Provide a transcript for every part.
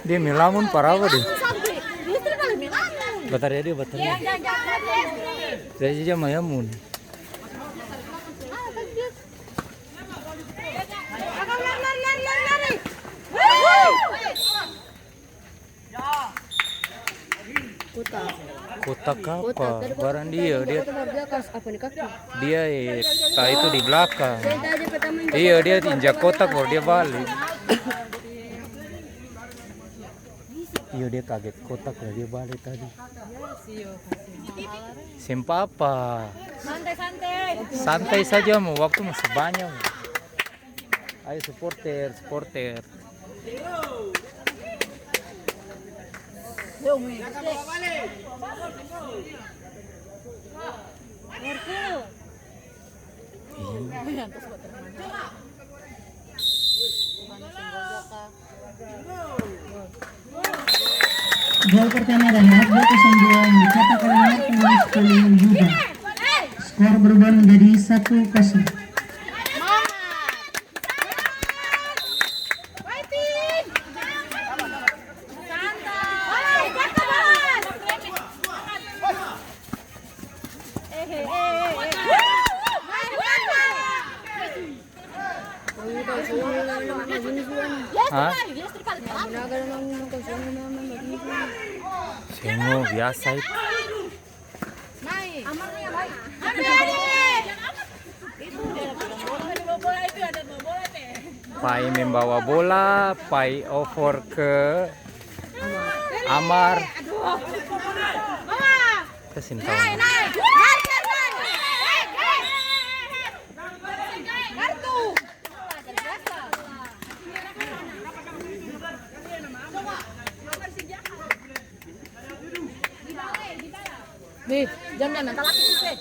Dia melamun parah deh. Baterai dia baterai. Jadi dia mayamun. Kotak apa? Barang dia itu di belakang. Iya, dia injak kotak baru dia balik. Iya, dia kaget kotak baru dia balik tadi. Simpa apa? Santai saja, mau waktu masih banyak. Ayo supporter. Gol pertama Reinhard, gol ke-9 dicetak oleh Martinez Kulian Yuda. Skor berubah menjadi 1-0. Sengo biasa itu. Pai membawa bola, Pai over ke Amar. Kesintahu. Nih, jam-jam mental laki sih.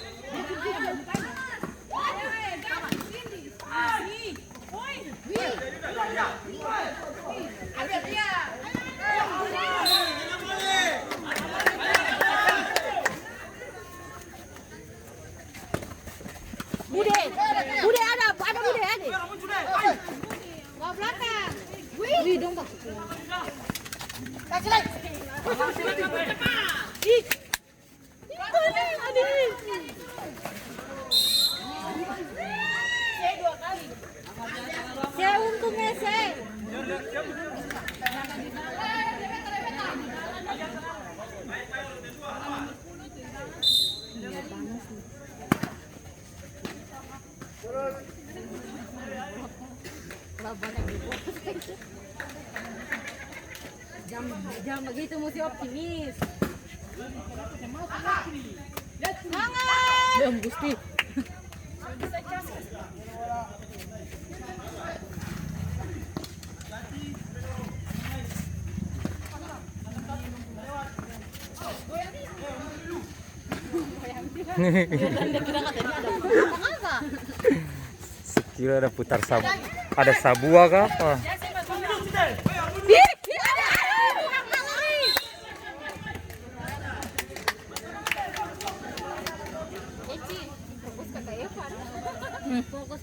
Bude ada Bude ada. Bawa belakang. Wih, dong Pak. Kasih lagi. Ih. Saya untungnya saya. Jam begitu mesti optimis. Semangat. Jam Gusti. Sekira ada putar sabu, ada sabua kah apa? Fokus.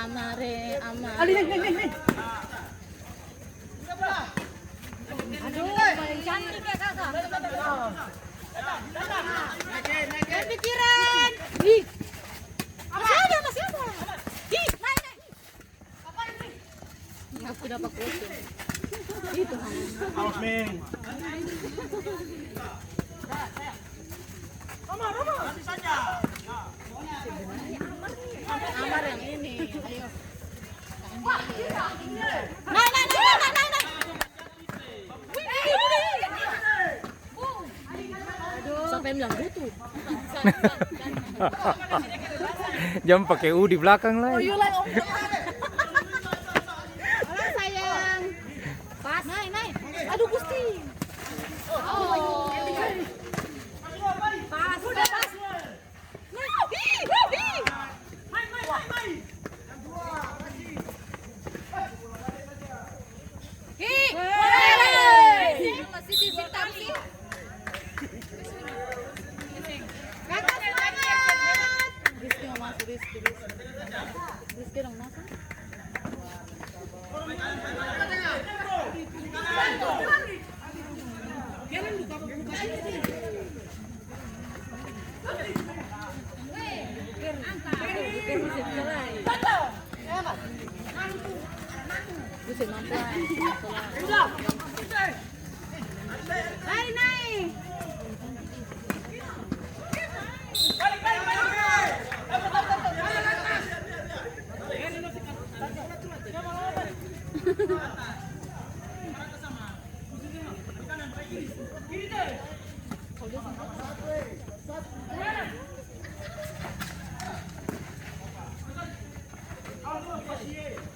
Amare, amare. Aduh, paling cantik ya kakak. Jangan pikiran. Ih. Masih ada. Ih, naik. Aku dapat kucing. Itu. Awas, Ming. Nanti saja. Amar yang ini. Ayo. Sampai bilang butuh. Jangan pakai U di belakang lah. Halo sayang. Pas. Naik. Aduh Gusti. Oh. Pas. Udah pas. Masih disintam sih. Kakak semangat. Rizky mau masuk, Rizky dong masuk. Naik.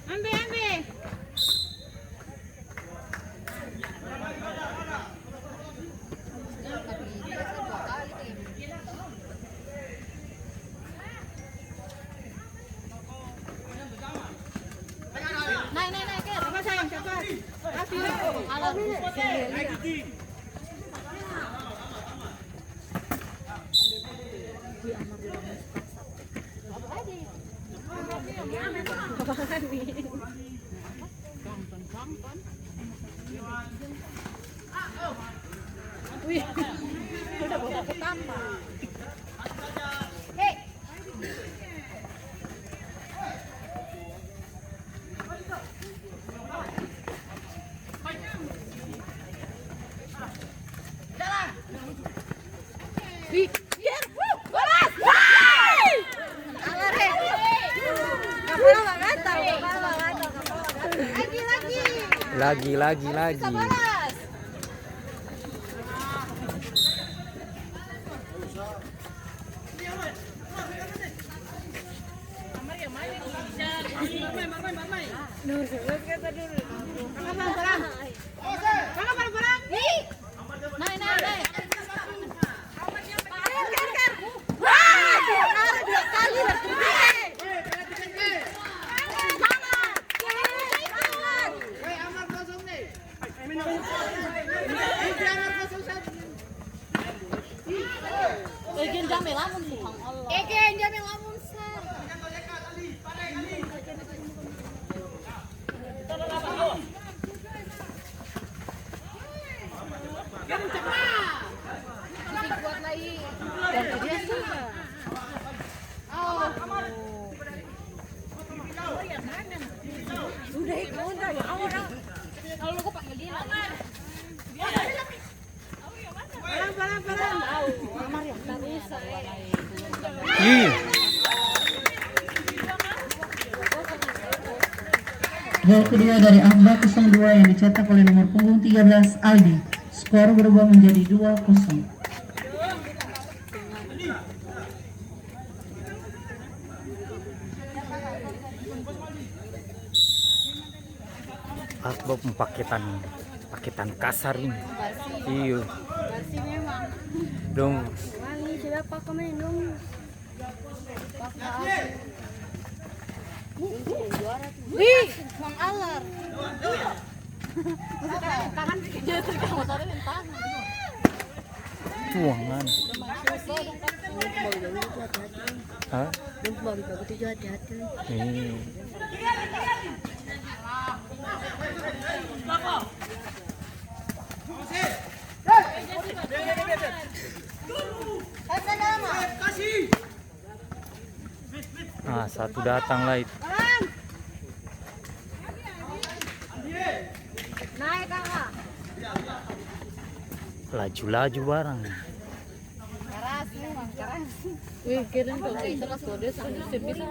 Ambil. Naik, Ker. Apa sayang, cepat. Kasih. Alat. Wih, udah bawa pertama. Hei. Jalan. Wih, balas. Alare. Kapal gatal. Lagi. Balas. Naik. Egen jame lamun Subhang Allah. Egen jame lamun sar. Yang cepat. Sisi kuat lagi. Yang dia suka. Oh. Sudah ikut udah ya. Kalau lu panggil dia. Pelan. Amar ya, enggak bisa. Ih. Gol kedua dari Akbar 02 yang dicetak oleh nomor punggung 13 Aldi. Skor berubah menjadi 2-0. Akbar paketan kasar ini. Iya. Bersih memang. Dong. Wangi sudah pakai main dong. Wih, Bang Alar. Tangan jatuh ke motornya dan tangan. Tuangan. Hah? Baru hati-hati. Nih. lampu datang light. Naik kakak. Laju-laju barang. Keras nih, keras. Wih, kirim tuh kayak terus tuh dia sudah bisa.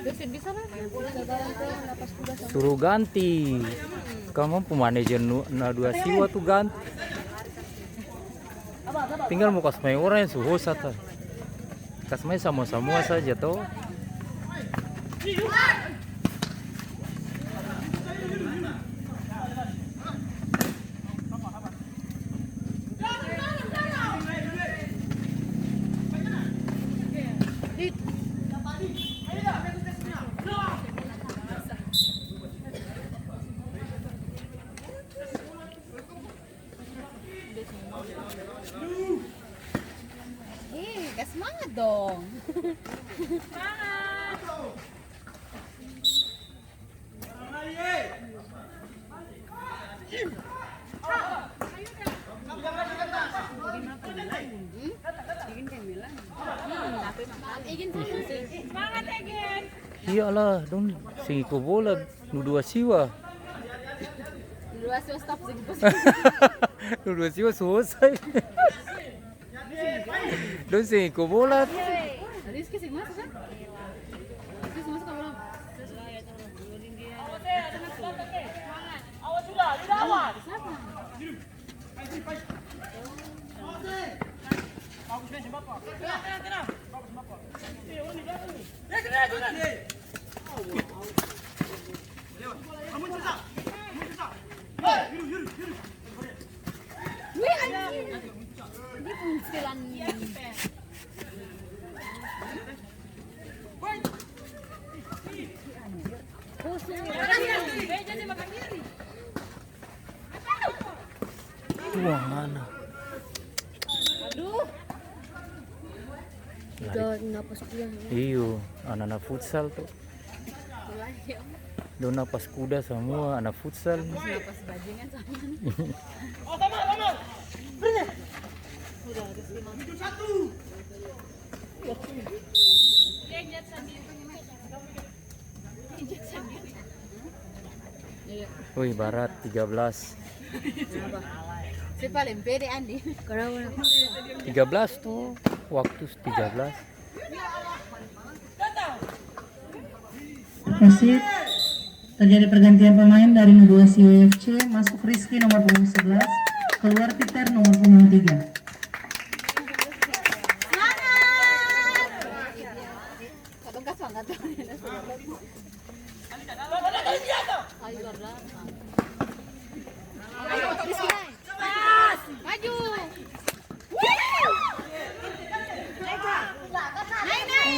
Dia bisa lah. Suruh ganti. Kamu pemanajer dua siwa tuh ganti. Tinggal mau kasih orang yang suhu satu. Kasih sama-sama saja toh. Kasih semangat dong. Semangat Egen. Iyalah, dong sing ko bola dua siwa. Dua stop sih. Dua siwa selesai. Dong sing ko bola. Rizky sih masuk kan? Rizky masuk apa belum? Awas sudah, tidak awas. Bagus nih, Bapak. Tenang. Bagus, Bapak. Kamu cerita. Wih anjing. Ini pensilannya. Uang mana? Aduh. Udah napas kuda. Iyo, anak-anak futsal tuh. Dong napas kuda semua anak futsal. Napas bajingan sama. Oh, sama. Udah harus 1. Injek sendiri. Injek sendiri. Iya. Wih, barat 13. Si paling pede Andi. Kenapa? 13 tuh, waktu 13. Wasit, terjadi pergantian pemain dari U2 CWFC, masuk Rizky nomor punggung 11, keluar Peter nomor punggung 3. Kadang kasih banget. Ayo, Rizky naik. Maju. Naik.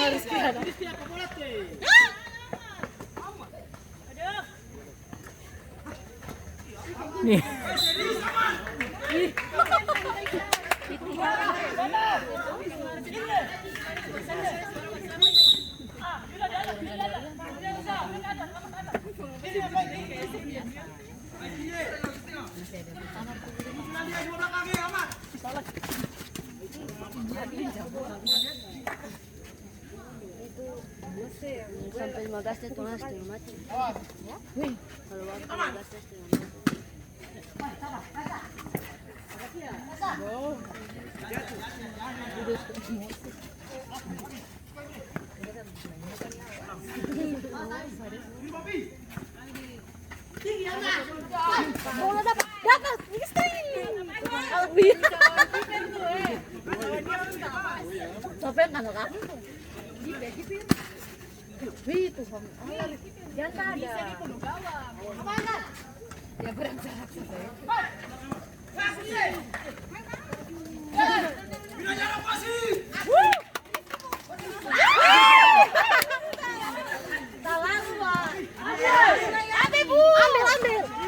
Rizky ada. Nih. Sampai 15 detik tunas setengah mati. Wih, kalau waktu 15 detik setengah mati. Bola dapat istri. Sampai kan aku. Wih, tuh jangan ada. Ya berangkat saya.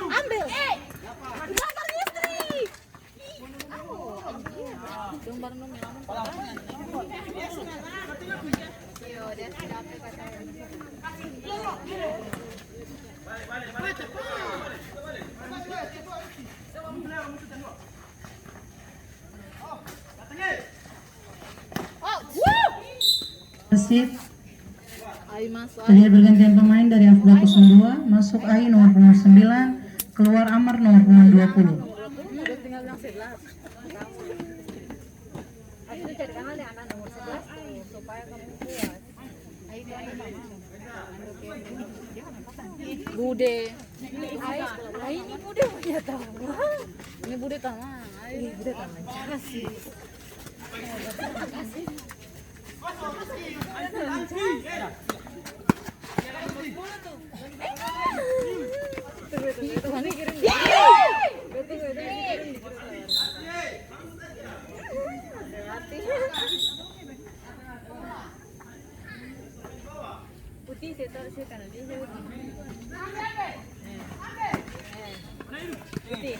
Ambil. Gambar istri. Gambar nomor Wasit, Terjadi pergantian pemain dari Afba 02, masuk AI nomor punggung 9, keluar Amar nomor punggung 20. Udah tinggal bilang 11. Ayo carikan aja anak nomor 11 tuh, supaya kamu puas. Bude. Ini bude punya taman. Ini bude taman. Ini bude taman. Kasih. Putih saya kanan dia putih.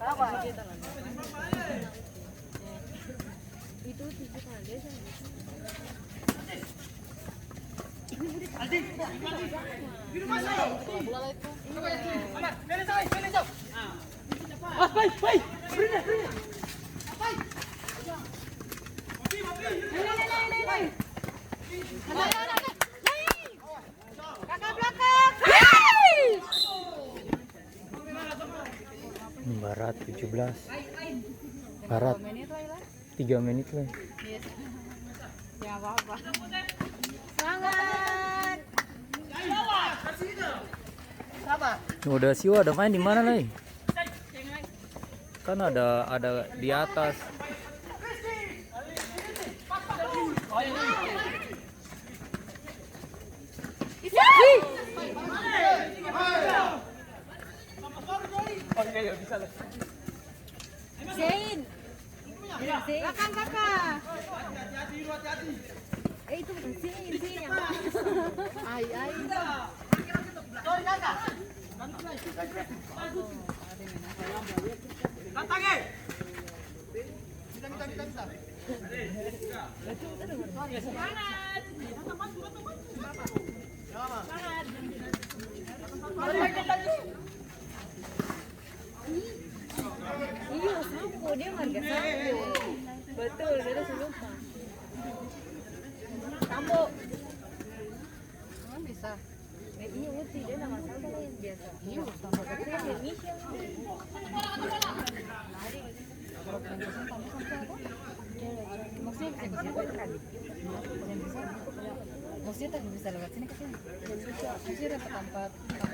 Apa? Itu 7 kali dia. Barat 17. Barat 3 menit lah. Ya apa-apa. Semangat. Udah siwa ada main di mana lagi? Kan ada di atas. Zain. Kakak. Itu bukan Zain yang ai. Iya, sampo dia marga sampo. Betul, dia udah lupa. Sampo. Bisa. Ini uti dia nama sampo yang biasa. Iya, sampo kecil Indonesia. Maksudnya bisa lewat sini ke sini. Sini dapat tempat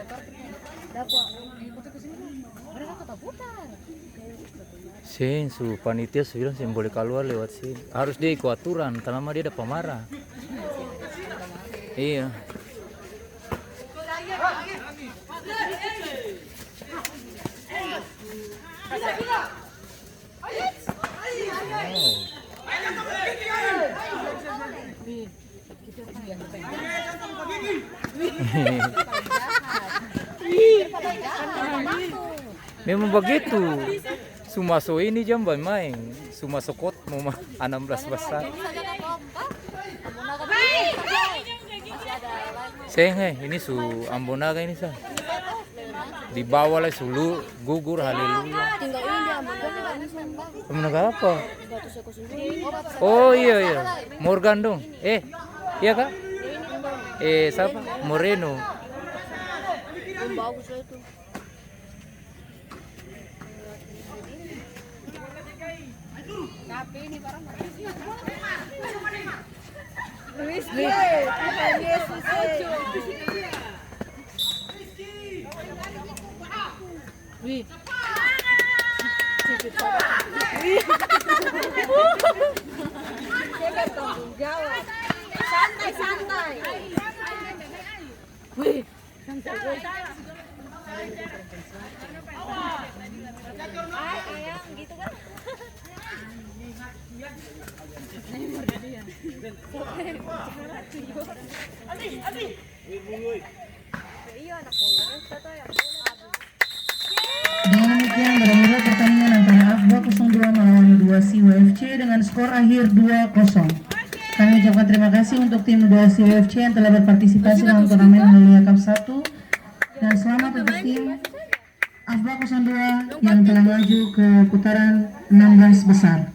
parkir. Dapat ikut ke sini. Mereka kata putar. Sen su panitia bilang sen boleh keluar lewat sini. Harus dia ikut aturan karena dia ada pemarah. Iya. Memang begitu. Sumaso ini jam main. Sumaso kot mau 16 besar. Seng ini su Ambonaga ini sah. Di bawah lah sulu gugur haleluya. Ambonaga apa? Oh iya. Morgan dong. Iya kak? Siapa? Moreno. Bagus itu. Tapi ini barang Luis Yesus. Wih. Siapa tanggung jawab? Santai. Wih. Ayang gitu kan? Dengan demikian berakhir pertandingan antara Afba 02 melawan 2C WFC dengan skor akhir 2-0. Kami ucapkan terima kasih untuk tim 2C WFC yang telah berpartisipasi dalam turnamen Haleluya Cup 1 dan selamat untuk tim Afba 02 yang telah maju ke putaran 16 besar.